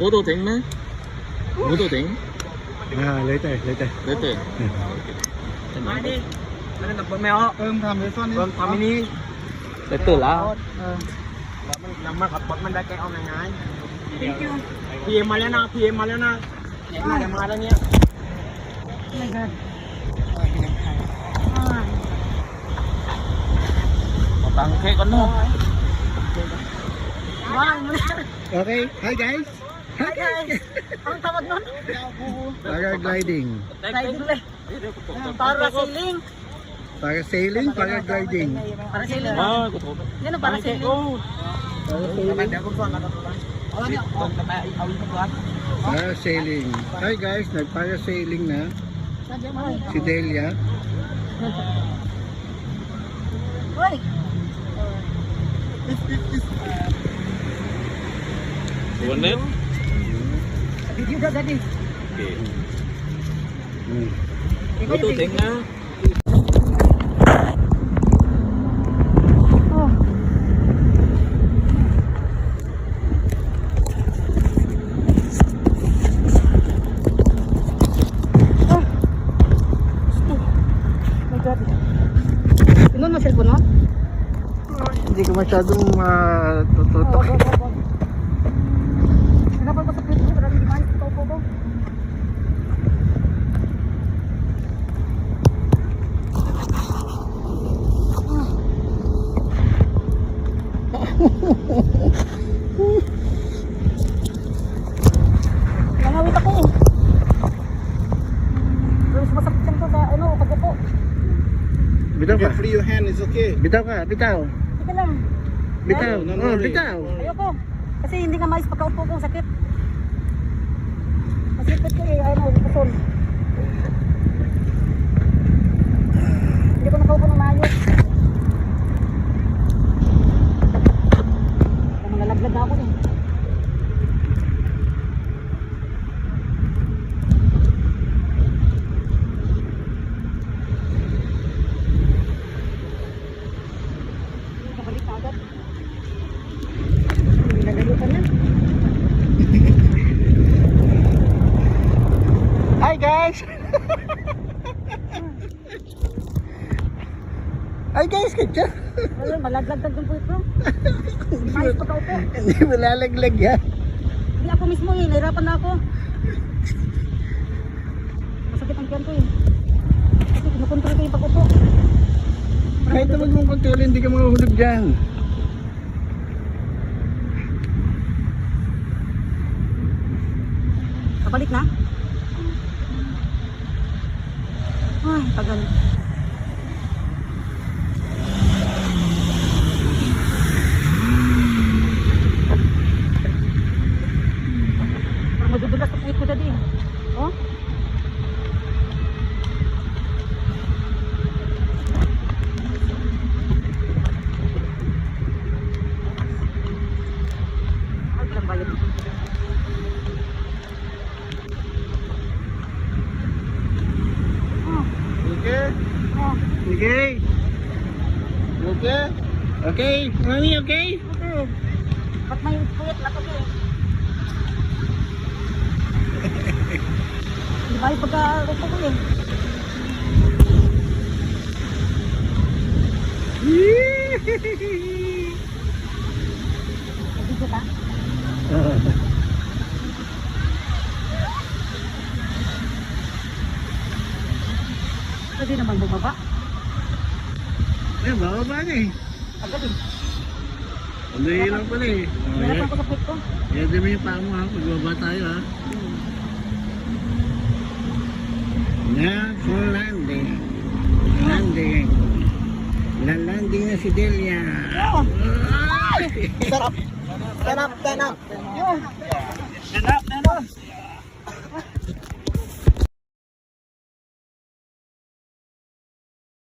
Moto thing má. Moto thing. Later. Later. Mai đi. Mình đập bơm mèo. Bơmทำเลยซ่อนนี่ Bơm thầm đi. Later lah. Mình mà gặp mình đã cái ông này ngay. PMมาแล้วนะ PM มาแล้วนะน่าจะมาแล้วเนี่ย Một tăng khét con nó. Okay, hi guys. Ang tawag nun? Paragliding. Parasailing. Parasailing, paragliding. Parasailing. Ờ, của thủ. Yan ang parasailing. Parasailing. Hi guys, nag-parasailing na si Delia. Hoy. Bonnet. Video dah tadi. Okay. Moto thing á. Pinon mo cellphone mo? Hindi ko masyadong tututok. Kenapa kau sepi tu? Berada di mana? Tahu apa? Nangawit ako. Terus sumasakit siya sa ano, pag-upo. Bitaw ka. Free your hand, it's okay. Bitaw ka, bitaw. Sige lang. Bitaw. No, no, Oh, no. bitaw. Ayoko. Kasi hindi nga mais pagkaupo ko, sakit. Masipit ko eh, ano, kusol. Hindi ko nakaupo ng maayos. Malalaglag na ako eh. Kabalik na agad. Nagalitan na. Hi guys. Hi guys, kaya. Ayun, malaglag-lag ng puwit ko. Mais pagkaupo. Hindi mo lalaglag yan. Hindi ako mismo eh, nahirapan na ako. Masakit ang tiyan ko eh. Kasi kinukontrol ko yung pag-upo. Kahit naman mong kontrol, hindi ka mahuhulog dyan. Kabalik na? Ay, tagal. Parang madudulas ang puwit ko dati eh. Oh? Ay, bilang bayad. Oh, Okay? oh. Okay? Okay? Okay? Mami, okay? Okay. Ba't may puyat na kasi? Di ba yung pagka-upo ko eh? Nabigyo ka? Pwede naman bumaba. Eh, bababa na eh. Agad eh. Ano yun lang pala eh. Hirapan ko sa puwit ko. Yan din mo yung paa mo ha. Magbaba tayo ha. Now for landing. Landing. Landing na si Delia. Oh! Ay! Stand up! Stand up! Stand up! Stand up, stand up.